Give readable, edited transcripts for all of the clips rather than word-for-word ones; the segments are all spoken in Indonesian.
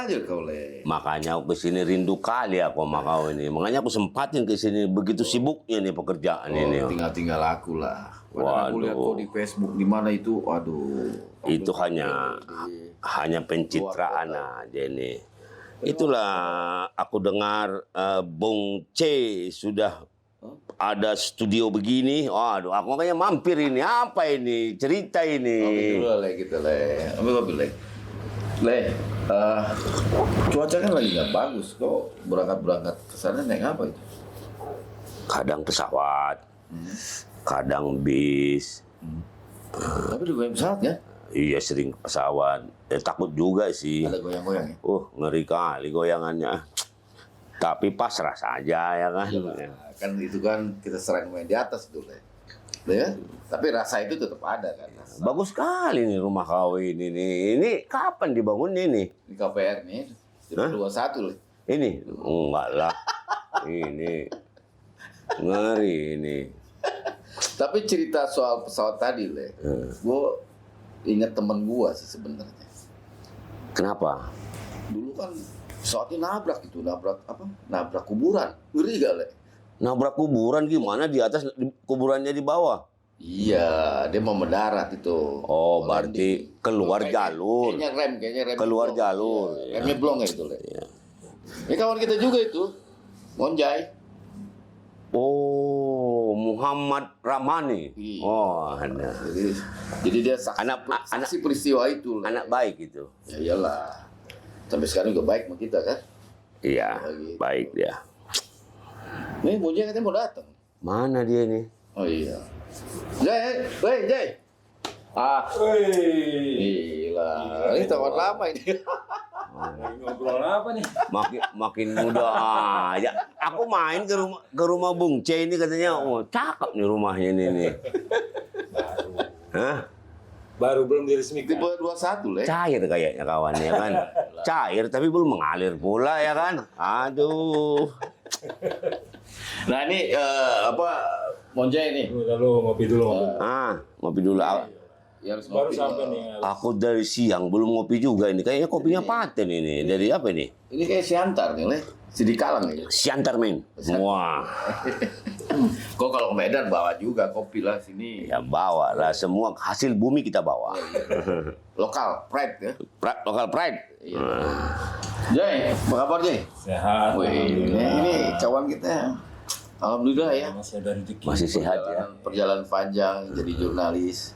aja kau Le. Makanya aku kesini rindu kali aku sama kau ini. Makanya aku sempatin kesini begitu sibuknya nih pekerjaan ini. Tinggal aku lah. Padahal aku lihat kau di Facebook di mana itu, aduh. Itu hanya pencitraan aja ini. Itulah aku dengar Bung C sudah ada studio begini. Waduh, aku makanya mampir ini. Apa ini? Cerita ini. Kopi dulu Le, gitu Le. Ambil kopi Le. Le, cuaca kan lagi nggak bagus. Kok berangkat ke sana naik apa itu? Kadang pesawat, kadang bis. Tapi di goyang pesawat ya? Iya sering pesawat. Takut juga sih. Ada goyang-goyang ya? Ngeri kali goyangannya. Tapi pasrah saja ya kan. Kan itu kan kita sering main di atas dulu Le. Ya? Tapi rasa itu tetap ada kan. Rasa. Bagus sekali nih rumah kau ini nih. Ini kapan dibangun ini? Di KPR nih, 21 Le. Ini enggak lah. Ini ngeri ini. Tapi cerita soal pesawat tadi Le, gue ingat temen gue sih sebenarnya. Kenapa? Dulu kan pesawatnya nabrak gitu, nabrak kuburan, ngeri gak Le? Nabrak kuburan gimana di atas kuburannya di bawah? Iya, dia mau mendarat itu. Oh, berarti keluar jalur. Kayaknya rem. Keluar blong. jalur. Iya. Remnya blong ya itu Le. Iya. Ini kawan kita juga itu, Monjay. Oh, Muhammad Ramani. Iya. Oh, ada. Jadi dia saksi peristiwa itu. Le. Anak baik itu. Ya iyalah. Sampai sekarang juga baik sama kita kan? Iya, gitu. baik dia. Nih Monjay katanya mau datang. Mana dia nih? Oh iya. Jay. Gila. Ini teman lama ini. Ngobrol apa nih? Makin muda aja. Aku main ke rumah Bung C ini katanya, oh cakep nih rumahnya ini nih. Hah? Baru belum diresmikan. Tipe 21 Le. Cair kayaknya kawannya kan. Cair tapi belum mengalir pula ya kan. Aduh. Nah ini Monjay nih. Lalu ngopi dulu. Ngopi dulu. Ya, harus Baru ngopi. sampai nih. Aku dari siang belum ngopi juga ini. Kayaknya kopinya paten ini. Dari apa ini? Ini kayak Siantar nih Le. Sidi Kalang ya. Siantar men. Wah. Kok kalau ke Medan bawa juga kopi lah sini. Ya bawa lah semua hasil bumi kita bawa. Lokal, pride ya. Local pride. Iya. Jay, apa kabar Jay? Sehat. Wih, ini kawan kita. Alhamdulillah ya. Masih ada rezeki. Masih sehat ya. Perjalanan panjang jadi jurnalis.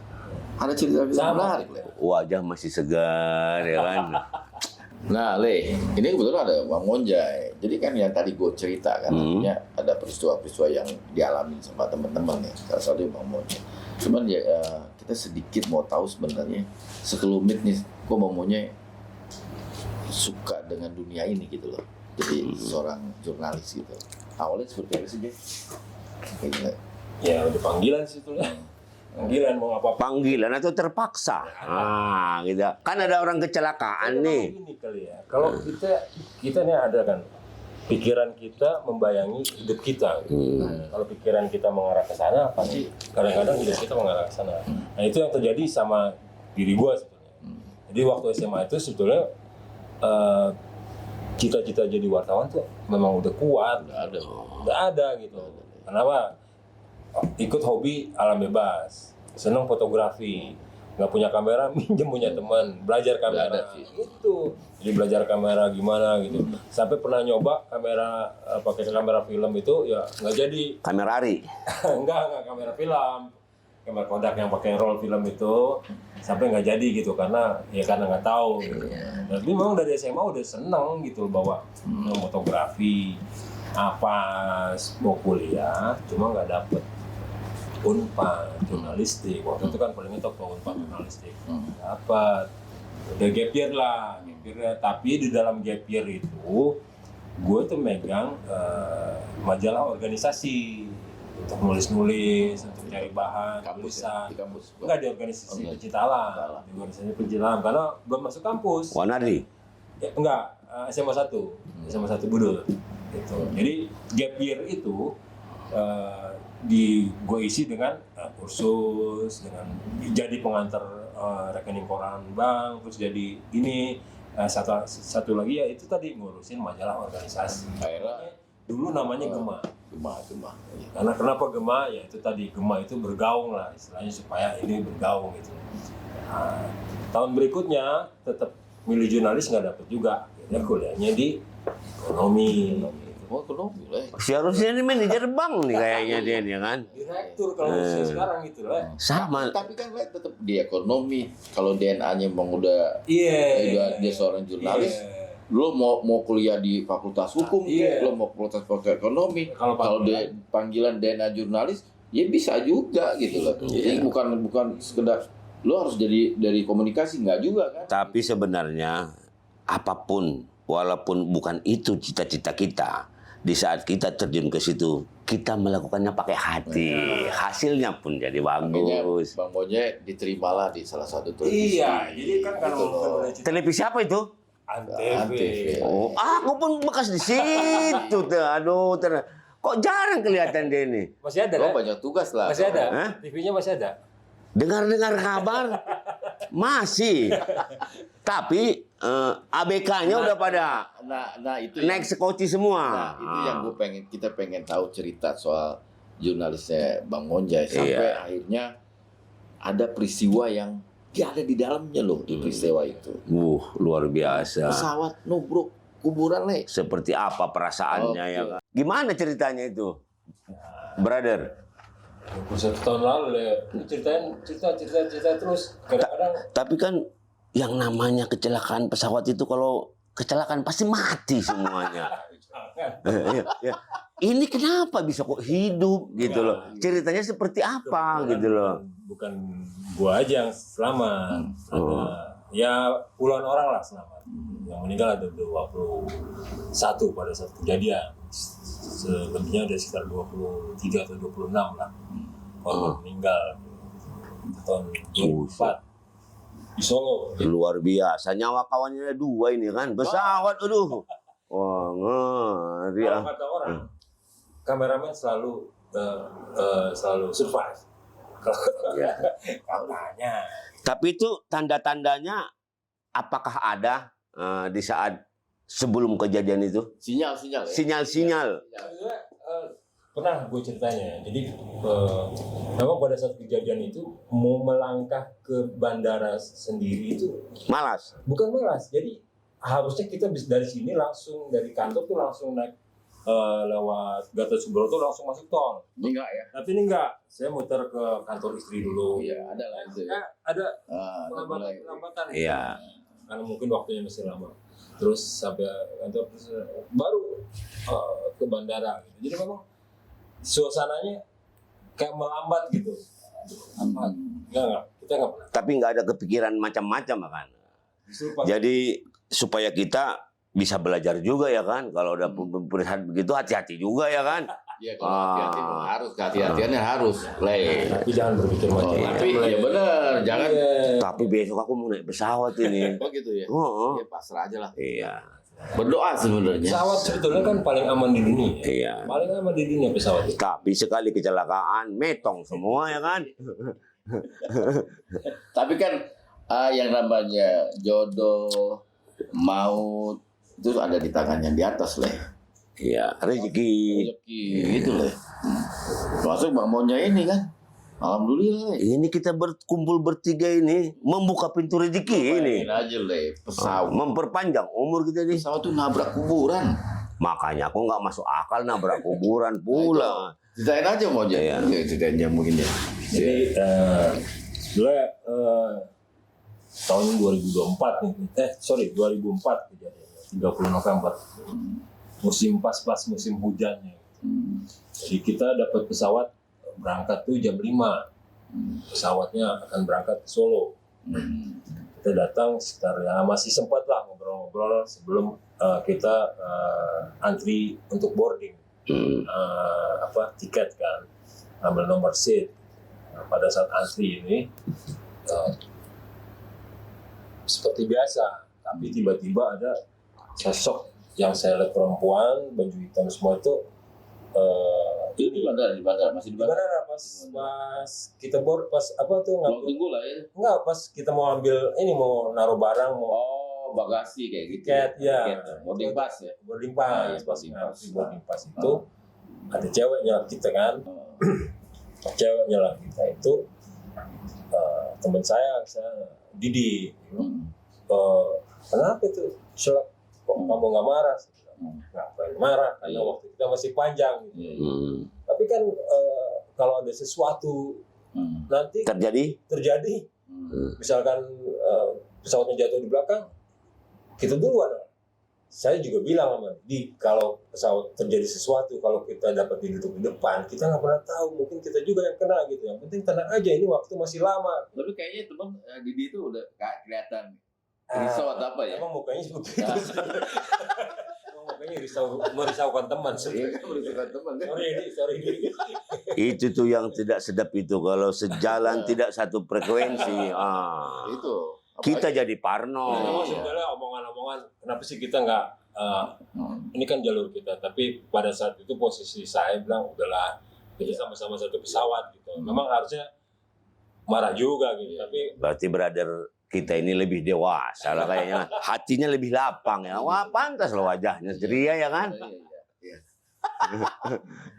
Ada cerita menarik Le. Wajah masih segar ya kan. Nah Le, ini kebetulan ada Bang Monjay. Jadi kan yang tadi gue cerita kan, artinya ada peristiwa-peristiwa yang dialami sama teman-teman ya. Salah satunya Bang Monjay. Cuman ya kita sedikit mau tahu sebenarnya sekelumit nih, kok Bang Monjay suka dengan dunia ini gitu loh. Jadi seorang jurnalis gitu. Awalnya seperti apa sih Jay? Kayaknya. Ya udah panggilan sih itu lah. Panggilan mau apa? Panggilan atau terpaksa. Gitu. Kan ada orang kecelakaan nih. Ini kali ya. Kalau kita nih ada kan pikiran kita membayangi hidup kita. Kalau pikiran kita mengarah ke sana, pasti kadang-kadang hidup kita mengarah ke sana. Nah itu yang terjadi sama diri gua sebetulnya. Jadi waktu SMA itu sebetulnya cita-cita jadi wartawan tuh memang udah kuat, udah ada gitu. Kenapa? Ikut hobi alam bebas, senang fotografi, nggak punya kamera, minjem punya teman, belajar kamera itu, jadi belajar kamera gimana gitu, sampai pernah nyoba kamera pakai kamera film itu ya nggak jadi. Kamera Ari. enggak kamera film, kamera Kodak yang pakai roll film itu sampai nggak jadi gitu karena nggak tahu. Gitu. Tapi memang dari SMA udah seneng gitu bawa fotografi. Apa mau kuliah cuma nggak dapet Unpad jurnalistik. Waktu itu kan paling top Unpad jurnalistik. Dapat udah gap year lah, tapi di dalam gap year itu gue tuh megang majalah organisasi untuk nulis untuk cari bahan tulisan. Enggak di organisasi pecinta alam, di organisasi pecinta alam karena belum masuk kampus. Wanadi? Enggak, SMA 1 Budul. Gitu. Jadi gap year itu gue isi dengan kursus, dengan jadi pengantar rekening koran bank, terus jadi ini Satu lagi ya itu tadi ngurusin majalah organisasi. Akhirnya Dulu namanya Gema. Gema. Iya. Karena kenapa Gema? Ya itu tadi Gema itu bergaung lah istilahnya supaya ini bergaung gitu. Nah, tahun berikutnya tetap milih jurnalis nggak dapet juga. Akhirnya kuliahnya di ekonomi. Oh, ekonomi lah. Seharusnya ini manajer bank nih kayaknya dia nih kan. Direktur kalau usia sekarang gitu lah. Sama. Tapi kan Le, tetap di ekonomi. Kalau DNA-nya memang udah dia seorang jurnalis, lo mau kuliah di fakultas hukum, lo mau fakultas ekonomi. Kalau dia panggilan DNA jurnalis, ya bisa juga gitu loh. Jadi bukan sekedar lo harus dari komunikasi, nggak juga kan? Tapi sebenarnya apapun, walaupun bukan itu cita-cita kita, di saat kita terjun ke situ, kita melakukannya pakai hati. Hasilnya pun jadi bagus. Bang Moje diterimalah di salah satu televisi. Iya, jadi kan kalau Televisi apa itu? Antv. Oh, aku pun bekas di situ. Aduh, kok jarang kelihatan dia ini. Masih ada Lo kan? banyak tugas lah. Masih ada? Hah? TV-nya masih ada? Dengar-dengar kabar masih. Tapi ABK-nya udah pada Nah itu naik sekoci semua. Nah, itu yang kita pengen tahu cerita soal jurnalisnya Bang Monjay sampai akhirnya ada peristiwa yang dia ada di dalamnya loh di peristiwa itu. Luar biasa. Pesawat nubruk kuburan Le. Seperti apa perasaannya ya kan? Gimana ceritanya itu, brother? 21 tahun lalu Le. Ini cerita terus. Kadang-kadang Tapi kan yang namanya kecelakaan pesawat itu kalau kecelakaan pasti mati semuanya. Ini kenapa bisa kok hidup gitu loh? Ceritanya seperti apa gitu loh? Bukan gua aja yang selamat. Ada ya puluhan orang lah selamat. Yang meninggal ada 21 pada saat kejadian. Selebihnya ada sekitar 23 atau 26 lah. Korban meninggal tahun 2004 di Solo. Luar biasa. Nyawa kawannya ada 2 ini kan. Pesawat, aduh. Wah, ngeri. Kalau kata orang, kameramen selalu survive. Katanya. Tapi itu tanda-tandanya apakah ada di saat sebelum kejadian itu? Sinyal-sinyal ya. Sinyal-sinyal. Pernah gue ceritanya. Jadi memang pada saat kejadian itu mau melangkah ke bandara sendiri itu Malas. bukan malas. Jadi harusnya kita bisa dari sini langsung dari kantor tuh langsung naik lewat Gatot Subroto langsung masuk tol. Enggak ya. Tapi ini enggak. Saya muter ke kantor istri dulu. Iya, ada lah itu. Ya. Ada Mulai. pelambatan. Iya. Karena mungkin waktunya masih lama. Terus sampai kantor terus baru ke bandara. Jadi memang suasananya kayak melambat gitu. Enggak. Kita enggak pernah. Tapi nggak ada kepikiran macam-macam kan. Justru pas Jadi supaya kita bisa belajar juga ya kan. Kalau udah pemeriksaan begitu hati-hati juga ya kan. Iya, kalau hati-hati harus, kehati-hatiannya harus. Le. tapi jangan berpikir macam-macam. Tapi ya benar, jangan. Tapi besok aku mau naik pesawat ini. Oh gitu ya. Oh, Ya pasrah aja lah. iya. Berdoa sebenarnya. Pesawat sebetulnya kan paling aman di dunia. Iya. Paling aman di dunia pesawat itu. Tapi sekali kecelakaan metong semua ya kan. Tapi kan yang namanya jodoh, maut itu ada di tangan yang di atas Le. Iya, rezeki. Rezeki gitu Le. Masuk Bang Monja ini kan. Alhamdulillah Le. Ini kita berkumpul bertiga ini membuka pintu rezeki ini. Bayangin aja Le, pesawat. Memperpanjang umur kita ini. Pesawat tuh nabrak kuburan. Makanya aku nggak masuk akal nabrak kuburan pula. Ceritain aja Monja. Iya. Ya, ceritain aja mungkin ya. Jadi sebenarnya tahun 2024 nih. 2004 kejadiannya. 30 November. Musim pas musim hujannya. Jadi kita dapat pesawat berangkat tuh jam 5. Pesawatnya akan berangkat ke Solo. Kita datang sekitar ya masih sempat lah ngobrol-ngobrol sebelum kita antri untuk boarding. Tiket kan. Ambil nomor seat. Nah, pada saat antri ini seperti biasa, tapi tiba-tiba ada sosok yang saya lihat perempuan baju hitam semua itu Di bandara masih di bandara. gimana pas kita board pas apa tuh Mau tunggu lah ya. enggak pas kita mau ambil ini mau naruh barang mau bagasi kayak gitu. Tiket, ya. Boarding pass ya. Boarding pass. Iya, boarding pass. Di boarding pass itu ada cewek nyelak kita kan. Cewek nyelak kita itu teman saya Didi. Kenapa itu? Selak, kok kamu nggak marah? Ngapain marah? Karena waktu kita masih panjang. Gitu. Tapi kan kalau ada sesuatu nanti terjadi, misalkan pesawatnya jatuh di belakang, kita duluan. Saya juga bilang sama kalau pesawat terjadi sesuatu, kalau kita dapat duduk di depan, kita nggak pernah tahu, mungkin kita juga yang kena gitu. Yang penting tenang aja, ini waktu masih lama. Tapi kayaknya teman Didi itu udah kelihatan risau atau apa ya? Emang mukanya begitu. Emang mukanya merisaukan teman. Iya, merisaukan teman kan? Sorry. Itu tuh yang tidak sedap itu kalau sejalan tidak satu frekuensi. Itu. Kita jadi parno. Sebenarnya omongan-omongan, kenapa sih kita nggak? Ini kan jalur kita, tapi pada saat itu posisi saya bilang udahlah, kita sama-sama satu pesawat gitu. Memang harusnya marah juga gitu, tapi Berarti brother kita ini lebih dewasa lah kayaknya. Hatinya lebih lapang ya. Wah, pantas loh wajahnya ceria ya kan? Iya.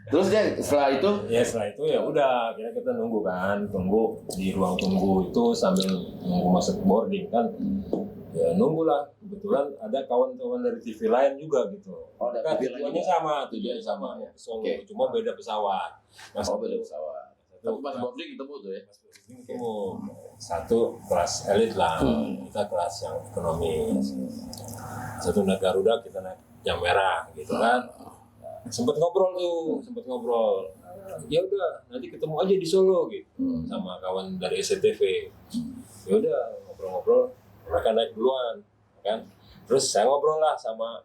Terus dia setelah itu ya udah, kita nunggu di ruang tunggu itu sambil nunggu masuk boarding kan. Ya nunggulah, kebetulan ada kawan-kawan dari TV lain juga gitu. Oh, ada kan TV lain tujuannya sama ya. Solo, Oke. cuma beda pesawat. beda pesawat. Tapi pas boarding ketemu tuh ya. Itu satu kelas elit lah, kita kelas yang ekonomi. Satu naik Garuda, kita naik yang merah gitu kan. Sempet ngobrol. Ya udah, nanti ketemu aja di Solo gitu, sama kawan dari SCTV. Ya udah ngobrol, mereka naik duluan, kan. Terus saya ngobrol lah sama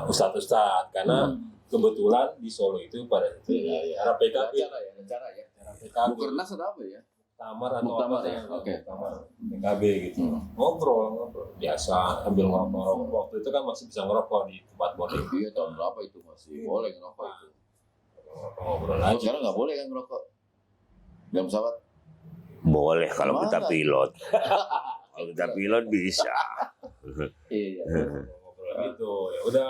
ustadz karena kebetulan di Solo itu pada itu era PKB. Acara ya. PKB. Bukernas atau apa ya? Muktamar ya. Oke. PKB gitu. Ngobrol biasa sambil ngerokok. Waktu itu kan masih bisa ngerokok di tempat boarding. Iya, tahun berapa itu masih boleh ngerokok itu. Ngobrol Oh, aja. sekarang nggak boleh kan ngerokok dalam pesawat? Boleh kalau Mana? kita pilot. Kalau kita pilot bisa. Iya. Ngobrol gitu. Ya udah,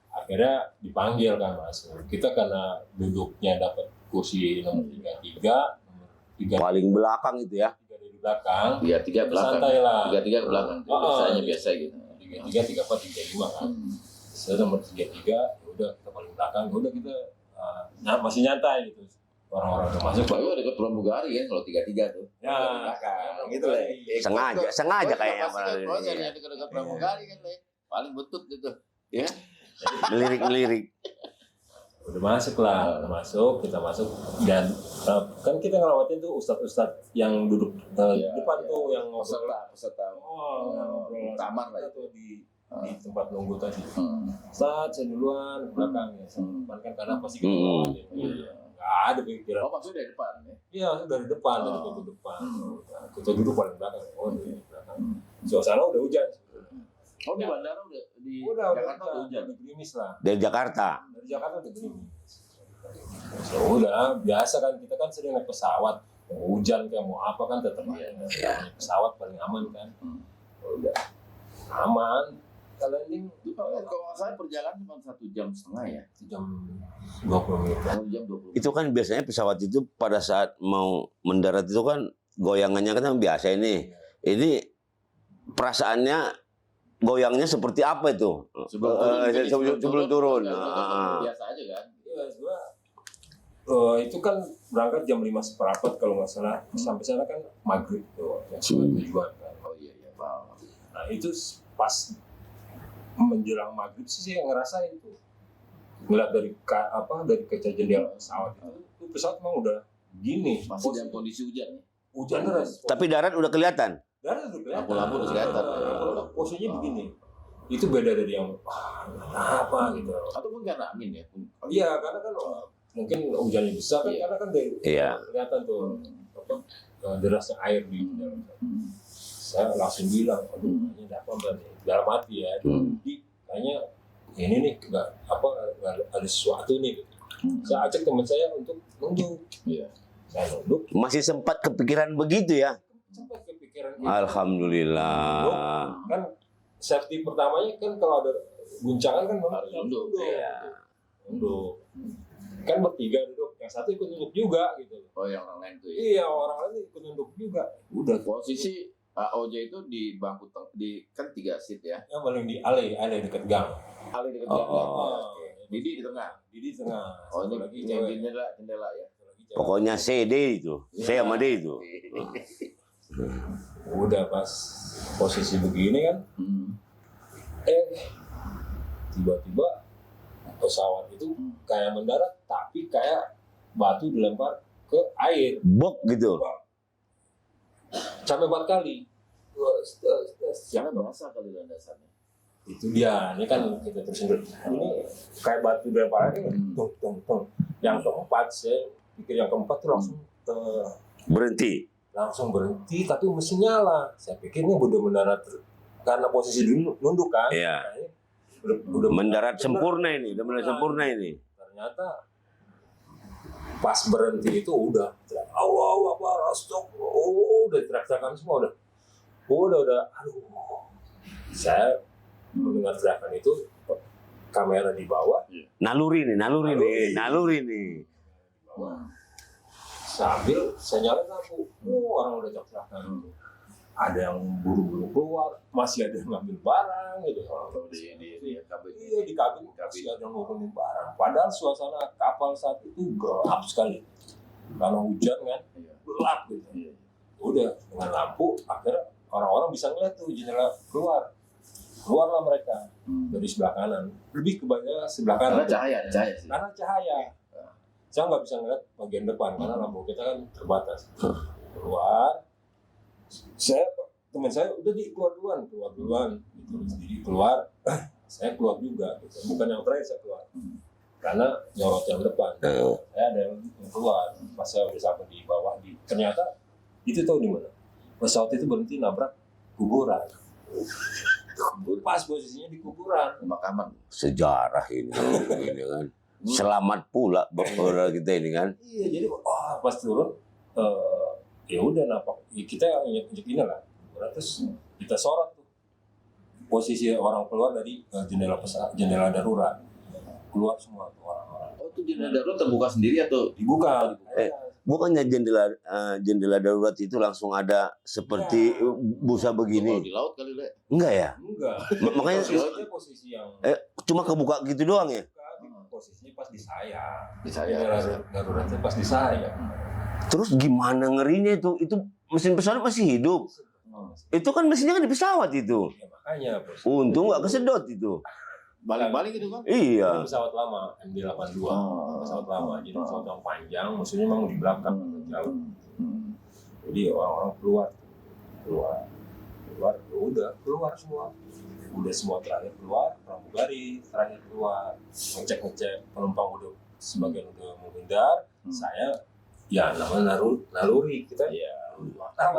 akhirnya dipanggil kan Mas. Kita karena duduknya dapat kursi nomor 33, Paling belakang itu ya. 3 di belakang. 33 belakang. Santai lah. 33 ke belakang. Biasanya biasa gitu. 33, 34, 35 kan. Saya nomor 33, ya udah kita paling belakang. Ya udah kita masih nyantai gitu. Orang-orang udah masuk. Baru dekat pramugari kan kalau 33 tuh. Ya, belakang gitu lah. Sengaja kayaknya. Yang dekat pramugari kan Le. Paling butut gitu. Ya. Melirik. Udah masuk, kita masuk dan kan kita ngelawatin tuh ustadz yang duduk di depan tuh yang ngobrol. Peserta Taman lah itu di tempat nunggu tadi. Ustadz saya duluan belakang ya. Depan kan karena pasti kita ngelawatin. Nggak ada pikiran. Oh, maksudnya dari depan ya? Iya, dari depan, dari pintu depan. Kita duduk paling belakang. Di belakang. Suasana udah hujan. Oh, di bandara di Jakarta Jakarta udah hujan. udah gerimis lah. Dari Jakarta. Dari Jakarta udah gerimis. Ya udah, biasa kan kita kan sering naik pesawat. Mau hujan kayak mau apa kan tetap aja. Naik pesawat paling aman kan. Ya udah, aman. Kalau landing Kalau nggak salah perjalanan cuma 1,5 jam ya. jam 20 menit. 1 jam 20 menit. Itu kan biasanya pesawat itu pada saat mau mendarat itu kan goyangannya kan biasa ini. Ini perasaannya goyangnya seperti apa itu? Sebelum turun. Biasa aja kan. Iya, itu kan berangkat jam 5:15 kalau nggak salah. Sampai sana kan maghrib tuh, yang tujuan kan. Oh iya, paham. Nah itu pas menjelang maghrib sih saya ngerasain tuh, ngeliat dari kaca jendela pesawat itu pesawat emang udah gini. Masih dalam kondisi hujan. Hujan deras. Tapi darat udah kelihatan. Darat udah kelihatan. Lampu-lampu udah kelihatan. Posisinya begini. Itu beda dari yang apa gitu. Ataupun karena angin ya. Iya, karena kan mungkin hujannya besar kan, karena kan dari kelihatan tuh derasnya air di dalam. Saya langsung bilang, aduh, ini apa dalam hati ya. Jadi kayaknya ini nih nggak ada sesuatu nih. Saya ajak teman saya untuk nunduk. Iya. Saya nunduk. Masih sempat kepikiran begitu ya? Sampai kepikiran. Alhamdulillah. Kan safety pertamanya kan kalau ada guncangan kan Harus nunduk. Iya. Nunduk. Kan bertiga duduk, yang satu ikut nunduk juga gitu. Oh, yang orang lain tuh ya. Iya, orang lain ikut nunduk juga. Udah Posisi AOJ itu di bangku di kan 3 seat ya. yang paling di ale dekat gang. Ali dekat Oh. belakang. Oh. Oke. Didi di tengah. Di tengah. Oh, Satu ini lagi yang cewek. jendela ya. Satu lagi cewek. Pokoknya C itu. C sama D itu. Udah pas posisi begini kan, Hmm. tiba-tiba pesawat itu kayak mendarat tapi kayak batu dilempar ke air Bok gitu. sampai 4 kali. Karena bahasa kali landasannya. Itu dia, ini kan kita tersendiri. Ini kayak batu dilempar air, tung. Yang keempat saya pikir yang keempat tuh Berhenti. langsung berhenti tapi mesin nyala. Saya pikir ini udah mendarat karena posisi nunduk kan. Iya. Kayaknya udah Mendarat benar. sempurna ini. Udah mendarat sempurna ini. Ternyata pas berhenti itu udah teriak, Allah apa rastok, udah teriak-teriakan semua udah, aduh. Saya mendengar teriakan itu, kamera di bawah, Naluri nih. sambil saya nyalain lampu, orang udah teriak-teriakan. Ada yang buru-buru keluar, masih ada yang ngambil barang gitu. Di kabin. Iya di kabin masih ada yang nurunin barang. Padahal suasana kapal saat itu gelap sekali. Karena hujan kan, gelap gitu. Iya. Udah dengan lampu, akhirnya orang-orang bisa ngeliat tuh jendela keluarlah mereka dari sebelah kanan. Lebih kebanyakan sebelah kanan. Karena cahaya sih. Karena cahaya. Saya nggak bisa ngeliat bagian depan karena lampu kita kan terbatas. Keluar. Teman saya udah keluar duluan gitu. Jadi keluar, saya keluar juga gitu. Bukan yang terakhir saya keluar. Karena nyorot yang depan. Saya ada yang keluar. Pas saya udah sampai di bawah, ternyata itu tahu di mana? Pesawat itu berhenti nabrak kuburan. Pas posisinya di kuburan. Pemakaman. Sejarah ini kan. Selamat pula bapak kita ini kan. Iya, jadi pas turun, ya udah napak. Ya, kita injek ini lah. Terus kita sorot tuh. Posisi orang keluar dari jendela darurat. Keluar semua tuh orang-orang. Oh, itu jendela darurat terbuka sendiri atau Dibuka. Bukannya jendela darurat itu langsung ada seperti busa kalau begini? di laut kali Le? Enggak ya? Enggak. Makanya Posisinya posisi yang cuma kebuka gitu doang ya? posisinya pas di saya. Di saya. Jendela daruratnya pas di saya. Terus gimana ngerinya itu? Itu mesin pesawat masih hidup. Itu kan mesinnya kan di pesawat itu. Ya, makanya posisi. Untung nggak kesedot itu. Balik-balik gitu kan? Iya. Ini pesawat lama MD-82. Oh. Pesawat lama. Jadi pesawat yang panjang, maksudnya memang di belakang jauh. Jadi orang-orang keluar, ya udah keluar semua. Udah semua terakhir keluar, pramugari terakhir keluar, ngecek penumpang udah sebagian udah menghindar. Saya ya namanya naluri kita ya.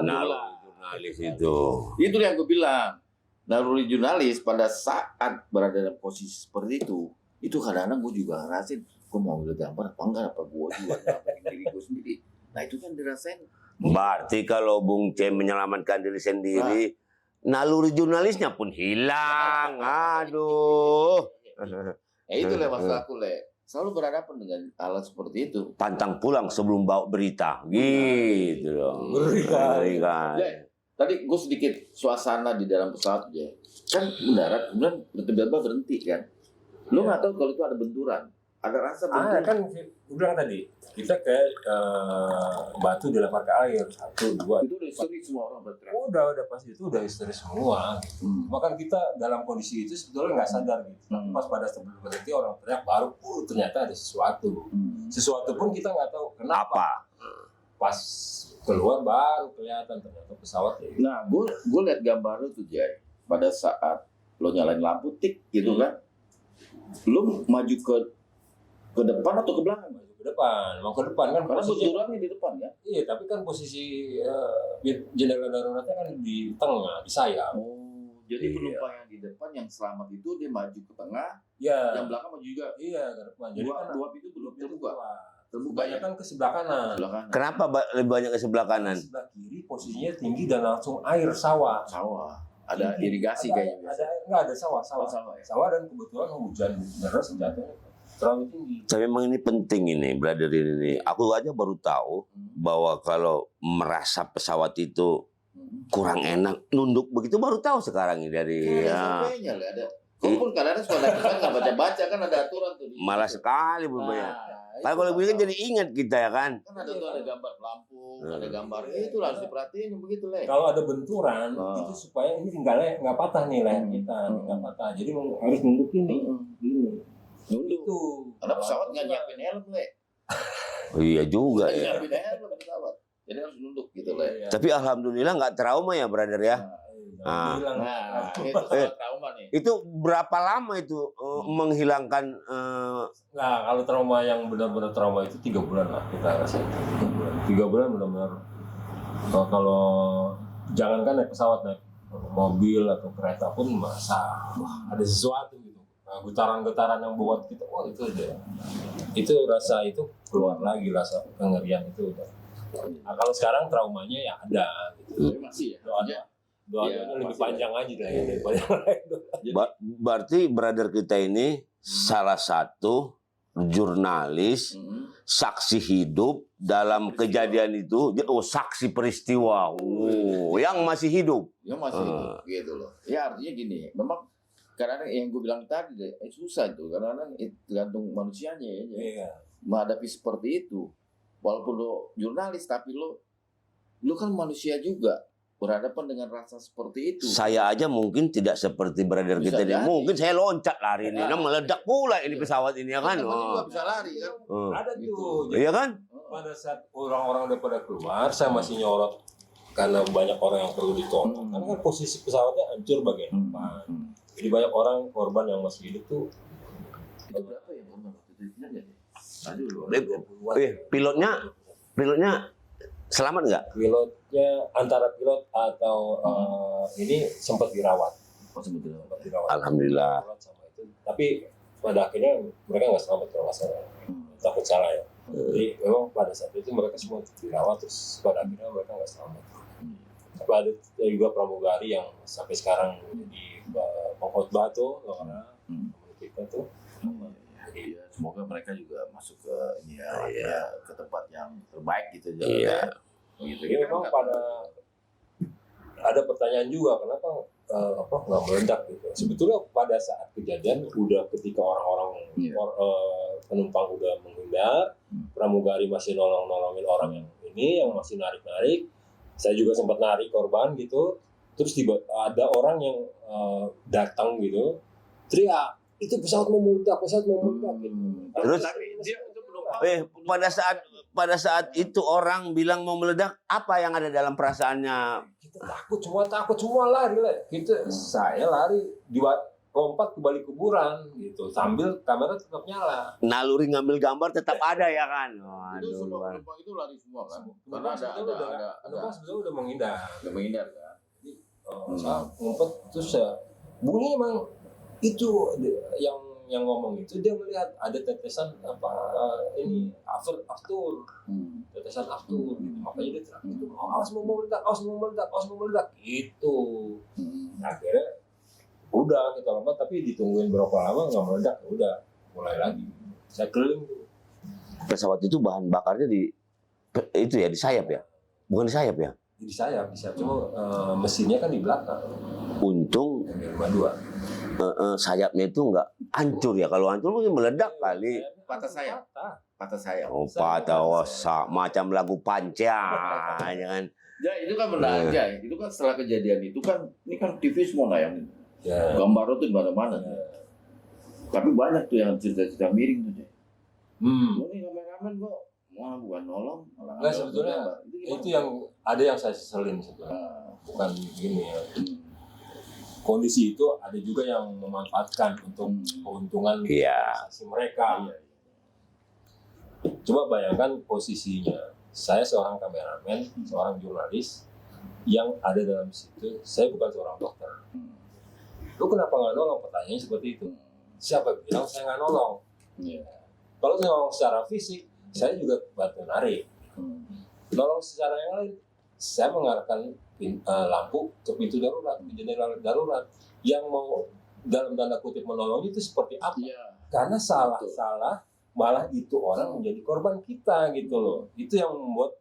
Naluri jurnalis itu. Itu yang gue bilang. Naluri jurnalis pada saat berada dalam posisi seperti itu kadang-kadang gue juga ngerasain, gue mau ambil gambar apa enggak, apa gue juga gambarin diri gue sendiri. Nah itu kan dirasain. Berarti kalau Bung C menyelamatkan diri sendiri, naluri jurnalisnya pun hilang. Aduh. Itu Le maksud aku Le. Selalu berhadapan dengan alat seperti itu. Pantang pulang sebelum bawa berita. Gitu dong. Mengerikan. Le, tadi gue sedikit suasana di dalam pesawat aja. Kan mendarat, kemudian tiba-tiba berhenti kan. Lu nggak tahu kalau itu ada benturan. Ada rasa benturan. Kan gue bilang tadi, kita kayak batu dilempar ke air, 1, 2. Itu udah sering semua orang berteriak. Udah pasti itu udah histeris semua. Bahkan kita dalam kondisi itu sebetulnya nggak sadar gitu. Tapi pas pada sebelum berhenti orang teriak baru, ternyata ada sesuatu. Sesuatu pun kita nggak tahu kenapa. Apa? Pas keluar baru kelihatan ternyata pesawat ya. Nah, gue lihat gambar lu tuh Jay. Pada saat lo nyalain lampu tik gitu kan, lo maju ke depan atau ke belakang? Maju ke depan, mau ke depan kan Karena posisinya. benturannya di depan ya. Iya, tapi kan posisi jendela daruratnya kan di tengah, di sayap. Oh, jadi penumpang yang di depan yang selamat itu dia maju ke tengah, Ya. yang belakang maju juga. Iya, ke depan. Jadi kan Dua pintu belum terbuka. Terbuka banyak kan ke sebelah kanan. sebelah kanan. Kenapa lebih banyak ke sebelah kanan? Sebelah kiri posisinya tinggi dan langsung air sawah. Sawah. ada irigasi kayaknya biasa. Nggak ada sawah, Oh, sawah ya? sawah dan kebetulan hujan deras jatuhnya terlalu tinggi. Tapi memang ini penting ini, brother ini. Aku aja baru tahu bahwa kalau merasa pesawat itu kurang enak, nunduk begitu baru tahu sekarang ini dari Ada SOP-nya lah, ada. Walaupun kadang-kadang suka nggak baca-baca kan ada aturan tuh. malah sekali berbahaya. Nah, Kalau begini kan jadi ingat kita ya kan. kan ada tuh ada gambar pelampung, ada gambar itu harus diperhatiin begitu lah. Kalau ada benturan Ah. itu supaya ini nggak patah nih leher kita, nggak patah. Jadi harus nunduk ini, gini. Nunduk. Itu. Karena pesawat nggak nyiapin helm le. Oh, iya juga Nggak ya. nyiapin helm pesawat. Jadi harus nunduk gitu le. Iya. Tapi alhamdulillah nggak trauma ya brother ya. Ah. Bilang, Nah, itu soal trauma nih. Itu berapa lama itu menghilangkan nah kalau trauma yang benar-benar trauma itu 3 bulan lah kita rasain. 3 bulan benar-benar kalau jangankan naik pesawat, naik mobil atau kereta pun merasa wah ada sesuatu gitu. Nah, getaran-getaran yang buat kita wah itu aja. Itu rasa itu keluar lagi rasa kengerian itu udah. Nah, kalau sekarang traumanya ya ada gitu. Tapi masih ya. Doanya Iya, lebih masih panjang aja dah ya daripada yang lain. berarti brother kita ini salah satu jurnalis saksi hidup dalam kejadian itu. Oh, saksi peristiwa. Oh, yang masih hidup. Ya masih hidup, gitu loh. Ya artinya gini, memang kadang-kadang yang gue bilang tadi deh, susah itu kadang-kadang itu tergantung manusianya ya. Iya. Menghadapi seperti itu. Walaupun lo jurnalis tapi lo kan manusia juga berhadapan dengan rasa seperti itu. Saya aja mungkin tidak seperti brother Bisa kita ini. jadi. Mungkin saya loncat lari ini, Ya. nah meledak pula ini pesawat ini ya kan. Teman juga Oh. bisa lari kan. Ada Gitu. tuh. Jadi Iya kan? pada saat orang-orang udah pada keluar, saya masih nyorot karena banyak orang yang perlu ditonton. Karena kan posisi pesawatnya hancur bagian depan. Jadi banyak orang korban yang masih hidup tuh. Itu berapa ya korban waktu itu? Ingat nggak sih? Aduh, Pilotnya selamat nggak? Pilotnya antara pilot atau ini sempat dirawat. sebetulnya. Sempat dirawat. Alhamdulillah. Dirawat sama itu. Tapi pada akhirnya mereka nggak selamat kalau nggak salah. Takut salah ya. Jadi memang pada saat itu mereka semua dirawat terus pada akhirnya mereka nggak selamat. Tapi ada juga pramugari yang sampai sekarang di pengkhotbah tuh karena teman kita tuh. Jadi Iya, semoga mereka juga masuk ke ini ya, ke tempat yang terbaik gitu aja. Iya. Gitu. Jadi memang pada ada pertanyaan juga kenapa nggak meledak gitu. Sebetulnya pada saat kejadian udah ketika orang-orang Iya. penumpang udah menghindar, pramugari masih nolongin orang yang ini yang masih narik. Saya juga sempat narik korban gitu. Terus tiba ada orang yang datang gitu, teriak itu pesawat mau meledak gitu. Terus? Dia itu penumpang. Pada saat itu orang bilang mau meledak, apa yang ada dalam perasaannya? Kita takut semua lari lah. Saya lari lompat ke balik kuburan gitu sambil kamera tetap nyala. Naluri ngambil gambar tetap ada ya kan? Itu Waduh, semua luar. penumpang itu lari semua kan. Karena Penumpang sebetulnya udah menghindar. udah menghindar kan. Saya ngumpet terus ya bunyi emang itu yang ngomong itu dia melihat ada tetesan ini aftur tetesan aftur gitu. Makanya dia teriak gitu awas mau meledak gitu. Akhirnya udah kita lompat tapi ditungguin berapa lama nggak meledak udah mulai lagi saya keliling tuh. Pesawat itu bahan bakarnya di sayap ya? Bukan di sayap ya? Jadi saya bisa cuma mesinnya kan di belakang Untung yang 52 sayapnya itu nggak hancur ya. Kalau hancur mungkin meledak kali. Patah sayap. Patah sayap. Oh, patah macam lagu Panca, ya kan? Ya itu kan benar aja. Itu kan setelah kejadian itu kan ini kan TV semua nayangin. ya. Gambar itu di mana-mana. Tapi banyak tuh yang cerita-cerita miring tuh. Oh, ini kameramen kok malah bukan nolong, malah Nggak, sebetulnya itu yang ada yang saya seselin sebetulnya. Bukan gini ya. Kondisi itu ada juga yang memanfaatkan untuk keuntungan transaksi mereka. Coba bayangkan posisinya. Saya seorang kameramen, seorang jurnalis yang ada dalam situ. Saya bukan seorang dokter. Lu kenapa nggak nolong? Pertanyaannya seperti itu. Siapa bilang saya nggak nolong? Kalau saya nolong secara fisik, saya juga bantu narik. Nolong secara yang lain, saya mengarahkan lampu ke pintu darurat, ke jendela darurat. Yang mau dalam tanda kutip menolong itu seperti apa? Iya. Karena salah malah itu orang menjadi korban kita gitu loh. Itu yang membuat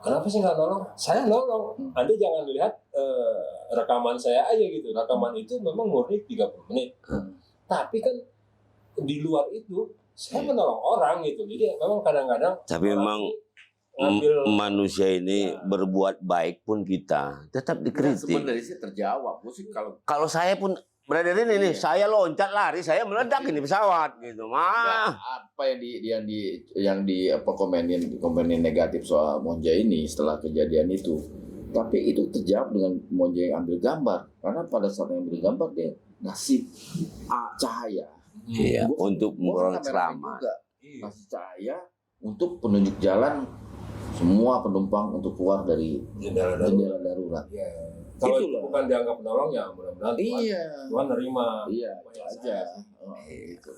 kenapa sih nggak nolong? Saya nolong. Anda jangan lihat rekaman saya aja gitu. Rekaman itu memang murni 30 menit. Tapi kan di luar itu saya menolong orang gitu. Jadi memang kadang-kadang Tapi memang manusia ini berbuat baik pun kita tetap dikritik. Sebenarnya sih terjawab. Gue sih Kalau saya pun berada di ini, saya loncat lari, saya meledak ini pesawat gitu. apa yang di apa komenin negatif soal Monja ini setelah kejadian itu. Tapi itu terjawab dengan Monja yang ambil gambar. Karena pada saat yang ambil gambar dia ngasih cahaya. Iya, untuk orang selamat. selamat. Ngasih cahaya untuk penunjuk jalan semua penumpang untuk keluar dari jendela darurat. Iya. Kalau itu Itulah. bukan dianggap menolong ya mudah-mudahan Tuhan nerima. Iya, itu aja. Gitu.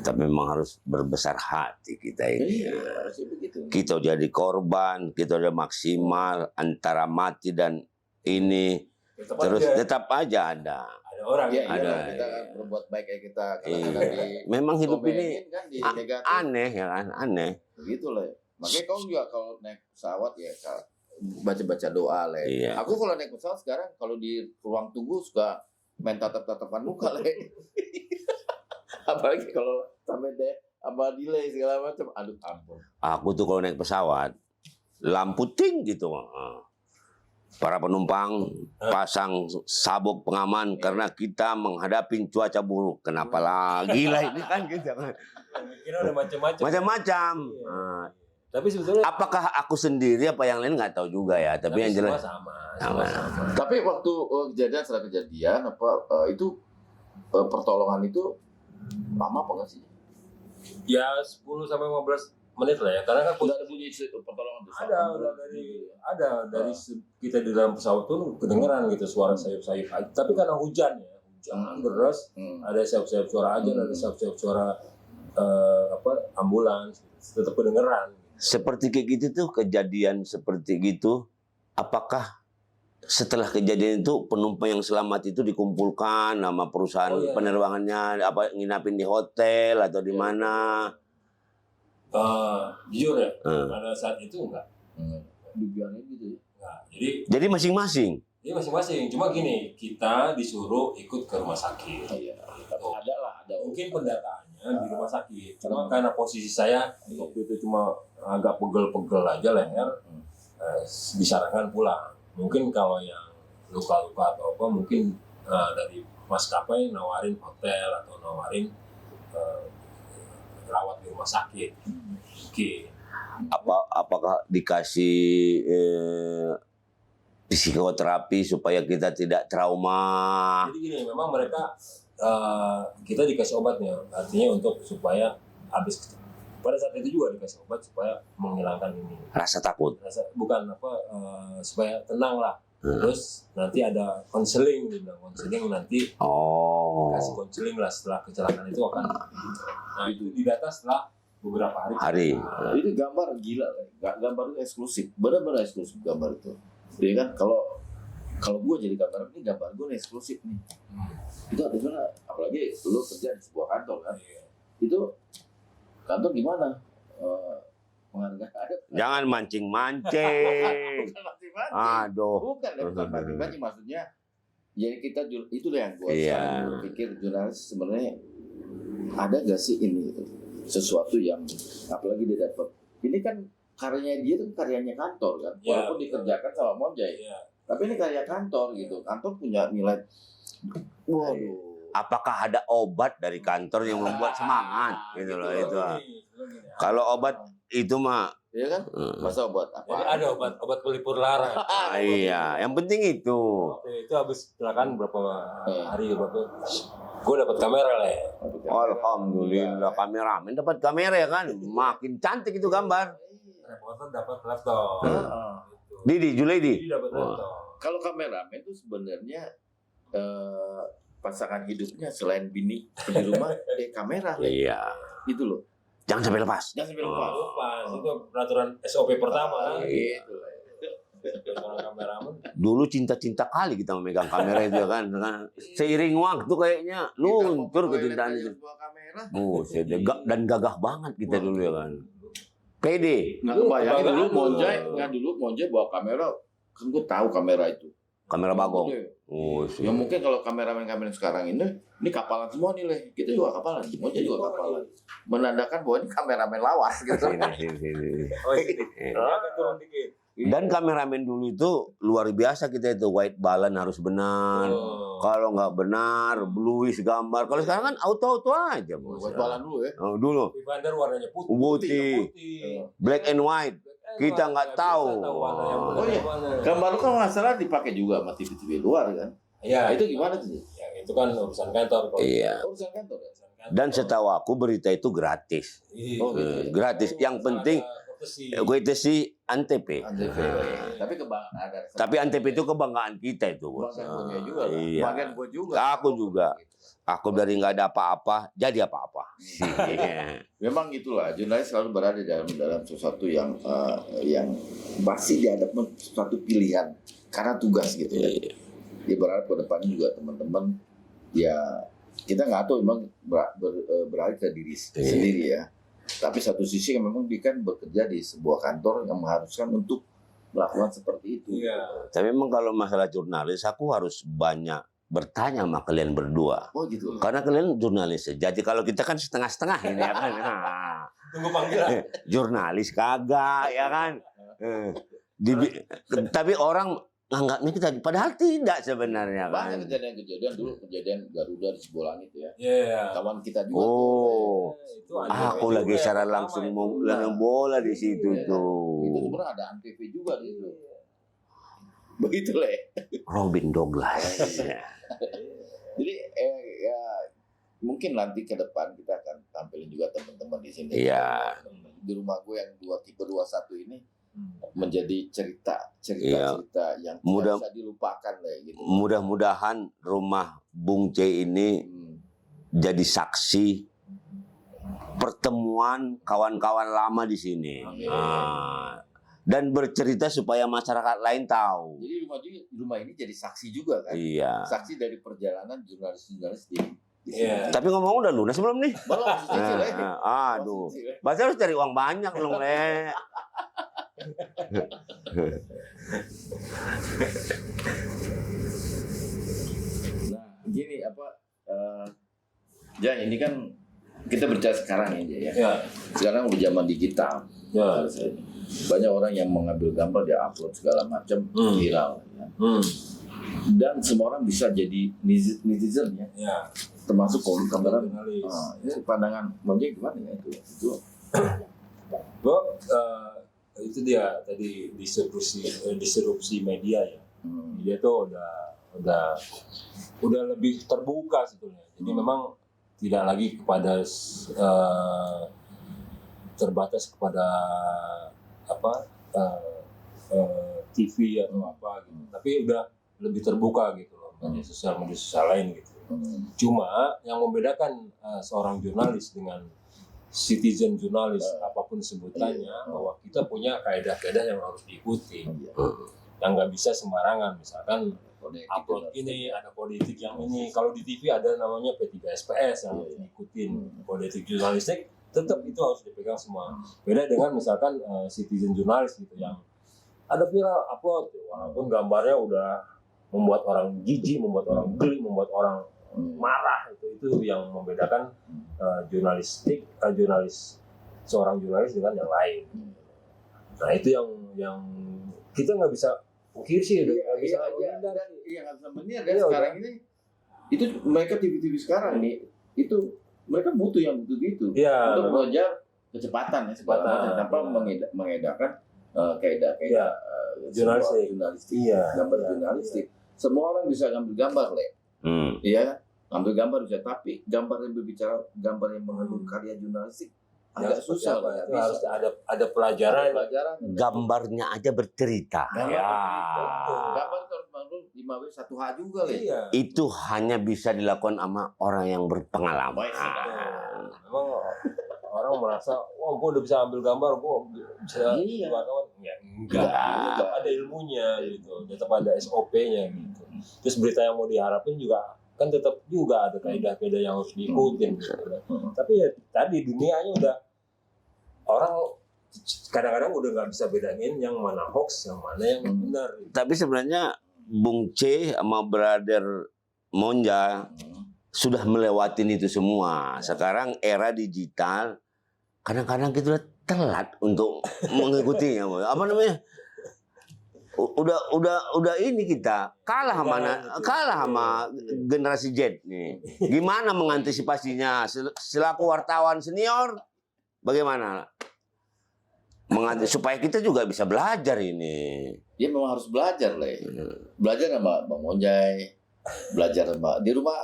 Tapi memang harus berbesar hati kita ini. Iya, harusnya begitu. Kita jadi korban, kita udah maksimal antara mati dan ini. Tetap aja ada. Ada orang Iya, ada. kita berbuat baik kayak kita Iya. kadang-kadang Memang hidup ini kan di negatif. aneh ya kan, aneh. Begitu lah. Makanya kau juga kalau naik pesawat ya baca-baca doa lah. Iya. Aku kalau naik pesawat sekarang kalau di ruang tunggu suka main tatap-tatapan muka lah. Apalagi kalau sampai delay segala macam. Aduh ampun. Aku tuh kalau naik pesawat lampu ting gitu. Para penumpang pasang sabuk pengaman karena kita menghadapi cuaca buruk. Kenapa lagi lah ini kan gitu kan. Kira ada macam-macam. Macam-macam. Tapi sebetulnya Apakah aku sendiri apa yang lain nggak tahu juga ya. Tapi yang jelas sama. Tapi waktu setelah kejadian itu pertolongan itu lama apa nggak sih? Ya 10 sampai 15 menit lah ya. Karena kan Udah ada bunyi pertolongan tuh. dari kita di dalam pesawat tuh kedengeran gitu suara sayup-sayup. Tapi karena hujan deras, ada sayup-sayup suara aja, ada sayup-sayup suara ambulans, tetap kedengeran. seperti kayak gitu tuh, kejadian seperti gitu, apakah setelah kejadian itu penumpang yang selamat itu dikumpulkan nama perusahaan penerbangannya, apa nginapin di hotel atau di mana? Jujur ya, pada saat itu enggak. Dugaannya gitu ya. Nah, Jadi masing-masing. jadi masing-masing. Cuma gini, kita disuruh ikut ke rumah sakit. Iya. Ada. Mungkin pendataannya di rumah sakit. Cuma karena posisi saya waktu itu cuma agak pegel-pegel aja leher, disarankan pulang. Mungkin kalau yang luka-luka atau apa, mungkin dari maskapai nawarin hotel atau nawarin rawat di rumah sakit. Oke. Apakah dikasih psikoterapi supaya kita tidak trauma? Jadi gini, memang mereka kita dikasih obatnya, artinya untuk supaya habis. Pada saat itu juga dikasih obat supaya menghilangkan ini. Rasa takut. Supaya tenang lah. Terus nanti ada konseling, nanti kasih konseling lah setelah kecelakaan itu akan. Nah itu didata setelah beberapa hari. Itu gambar gila, gambar itu eksklusif, benar-benar eksklusif gambar itu. Jadi kan kalau gue jadi gambar ini gambar gue eksklusif nih. Itu ada mana? Apalagi lu kerja di sebuah kantor kan? Itu kantor gimana? Penghargaan. Jangan mancing-mancing. Bukan mancing-mancing. Aduh. Bukan mancing-mancing, maksudnya. Jadi kita itu yang gue pikir jurnalis sebenarnya ada gak sih ini sesuatu yang apalagi dia dapat. Ini kan karyanya dia tuh karyanya kantor kan, walaupun dikerjakan sama Monjay. Tapi ini karya kantor gitu. Kantor punya nilai. Waduh. Apakah ada obat dari kantor yang membuat semangat gitu loh itu. Kalau obat itu mah Iya kan? Masa obat apa? Jadi ada obat pelipur lara. iya, yang penting itu. Itu habis kecelakaan berapa hari gue dapat kamera lah ya. Alhamdulillah kameramen dapat kamera ya kan. Makin cantik itu gambar. Reporter dapat laptop. Juleidi. Dapat laptop. Kalau kameramen itu sebenarnya pasangan hidupnya selain bini di rumah kamera. Iya. Itu loh. Jangan sampai lepas. Jangan sampai lepas. Pas itu peraturan SOP pertama. Gitu. Seorang kameramen. Dulu cinta-cinta kali kita memegang kamera itu ya kan. Seiring waktu kayaknya luntur kecintaan itu. Bawa kamera. Buset, dan gagah banget kita dulu ya kan. Pede. Nggak kebayangin dulu Monjay bawa kamera, kan gue tahu kamera itu. Kamera bagong. Ya mungkin kalau kameramen sekarang ini kapalan semua nih, Le. Kita juga kapalan, Monjay juga kapalan. Menandakan bahwa ini kameramen lawas gitu. Oh, ini. Agak turun dikit. Dan kameramen dulu itu luar biasa kita itu, white balance harus benar. Kalau nggak benar, bluish gambar. Kalau sekarang kan auto aja, Bos. Buat balan dulu ya. Oh, dulu Vivander warnanya putih, black and white. Kita nggak tahu. Oh iya, gambar lu kan nggak salah dipakai juga sama TV luar kan? Ya, Itu gimana tuh? ya, itu kan urusan kantor. Iya. Urusan kantor ya? Dan setahu aku berita itu gratis. Oh, gitu. Gratis. Yang penting itu sih Antv. Antv. Tapi Antv itu kebanggaan kita itu, Bos. Banggaan juga. Iya. Bagian gua juga. Aku juga. Aku dari nggak ada apa-apa jadi apa-apa. Memang itulah, jurnalis selalu berada dalam sesuatu yang pasti dihadapkan suatu pilihan karena tugas gitu ya. Dia berharap ke depan juga teman-teman ya, kita nggak tahu memang beralih ke diri sendiri ya. Tapi satu sisi kan memang dia kan bekerja di sebuah kantor yang mengharuskan untuk melakukan seperti itu. Iya. Tapi memang kalau masalah jurnalis aku harus banyak bertanya sama kalian berdua. Oh gitu. Karena kalian jurnalis. Jadi kalau kita kan setengah-setengah ini ya kan. Tunggu panggilan. Jurnalis kagak ya kan. Tapi orang nganggapnya kita, padahal tidak sebenarnya kan. Banyak kejadian dulu, kejadian Garuda di sebuah langit ya. Iya. Kawan kita juga. Oh, Itu ada aku lagi juga secara yang langsung pertama mau itu. lengan bola di situ Iya. Itu tuh. sebenarnya ada Antv juga di situ. Begitu lah. Robin Douglas. Jadi ya mungkin nanti ke depan kita akan tampilin juga teman-teman di sini. Iya. Di rumah gue yang 2x21 ini menjadi cerita Iya. yang Mudah- tidak bisa dilupakan lah gitu. Mudah-mudahan rumah Bung C ini jadi saksi pertemuan kawan-kawan lama di sini. Amin. Dan bercerita supaya masyarakat lain tahu. Jadi rumah ini jadi saksi juga kan. Iya. Saksi dari perjalanan jurnalis di Iya. Tapi ngomong udah lunas belum nih? Belum masih cicil, Le. Aduh. Masih cicil, Le. Berarti harus cari uang banyak dong, Le. Nah, gini ini kan kita berbicara sekarang ya. Ya. Sekarang udah zaman digital. Ya. Banyak orang yang mengambil gambar, dia upload segala macam, viral. Ya. Dan semua orang bisa jadi netizen ya. Ya. Termasuk kalau kamera. Jurnalis. Itu pandangan Monjay gimana ya itu? Bro, itu dia tadi disrupsi media ya. Dia tuh udah lebih terbuka sebetulnya. Jadi memang tidak lagi kepada terbatas kepada TV atau apa gitu. Tapi udah lebih terbuka gitu loh, media sosial lain gitu. Cuma yang membedakan seorang jurnalis dengan citizen jurnalis apapun sebutannya, bahwa kita punya kaedah-kaedah yang harus diikuti, yang nggak bisa sembarangan. Misalkan upload ini ada kode etik yang ini, kalau di TV ada namanya P3SPS yang harus diikutin, kode etik jurnalistik tetap itu harus dipegang semua. Beda dengan misalkan citizen jurnalis gitu yang ada viral upload, walaupun gambarnya udah membuat orang jijik, membuat orang geli, membuat orang marah, itu yang membedakan seorang jurnalis dengan yang lain. Nah itu yang kita nggak bisa ukir sih, nggak bisa menghindar. Iya nggak bisa menghindar. Sekarang ini itu mereka TV sekarang nih itu mereka butuh yang begitu Iya, untuk mengejar kecepatan ya segala macam tanpa mengedarkan kaedah-kaedah jurnalistik, gambar jurnalistik. Semua orang bisa ngambil gambar, Le. Iya, ngambil gambar bisa, tapi gambar yang berbicara, gambar yang mengandung karya jurnalistik agak susah, Pak. Harus ada pelajaran. Gambarnya aja bercerita. Gambar harus mengandung 5W1H juga, Le. Iya. Itu hanya bisa dilakukan sama orang yang berpengalaman. Memang orang merasa, wah gue udah bisa ambil gambar, gue bisa Iya. wartawan. Ya enggak, tetap ada ilmunya gitu, tetap ada SOP-nya gitu. Terus berita yang mau diharapin juga kan tetap juga ada kaidah-kaidah yang harus diikutin gitu. Tapi ya tadi dunianya udah orang kadang-kadang udah nggak bisa bedain yang mana hoax, yang mana yang benar. Tapi sebenarnya Bung C sama Brother Monja sudah melewatin itu semua. Sekarang era digital, kadang-kadang kita udah telat untuk mengikutinya. Apa namanya? Udah ini kita kalah sama generasi Z nih. Gimana mengantisipasinya? Selaku wartawan senior, bagaimana? Supaya kita juga bisa belajar ini. Dia memang harus belajar lah. Belajar sama Bang Monjay, belajar sama di rumah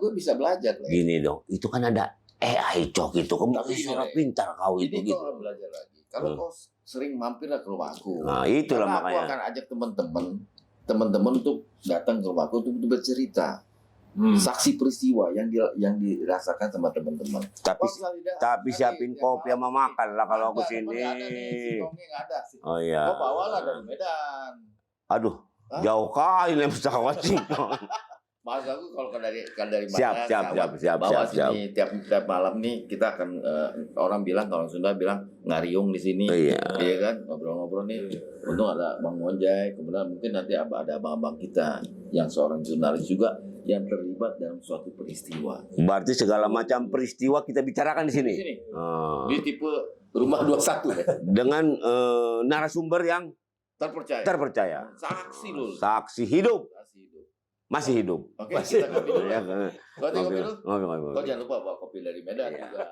gue bisa belajar lah. Gini dong, itu kan ada AI cok itu, kamu Tapi secara gini, pintar kau itu Ini gitu. kau belajar lagi. Kalau kau sering mampirlah ke rumahku. Nah, itulah Karena makanya. aku akan ajak teman-teman untuk datang ke rumahku untuk bercerita. Saksi peristiwa yang dirasakan sama teman-teman. Tapi Kalau tidak, tapi nanti siapin tiap kopi sama hari makan lah kalau aku ada, sini. temen ada nih, si Tommy nggak ada sih. Oh iya. Kau bawalah dari Medan. Aduh, Hah? jauh kali naik pesawat sih. Mas aku kalau dari Siap, siap. bawa sini tiap malam nih kita akan orang Sunda bilang ngariung di sini. Iya. Iya kan ngobrol-ngobrol nih. Untung ada Bang Monjay, kemudian mungkin nanti ada abang-abang kita yang seorang jurnalis juga yang terlibat dalam suatu peristiwa. Berarti segala macam peristiwa kita bicarakan di sini. Di sini. Oh. Di tipe rumah 21 ya. Dengan narasumber yang Terpercaya. terpercaya. Saksi loh. Saksi hidup. Saksi hidup. Masih hidup. Oke, kita kopi dulu. Ya, Kau kopi dulu. ngopi. Kau jangan lupa bawa kopi dari Medan Iya. juga.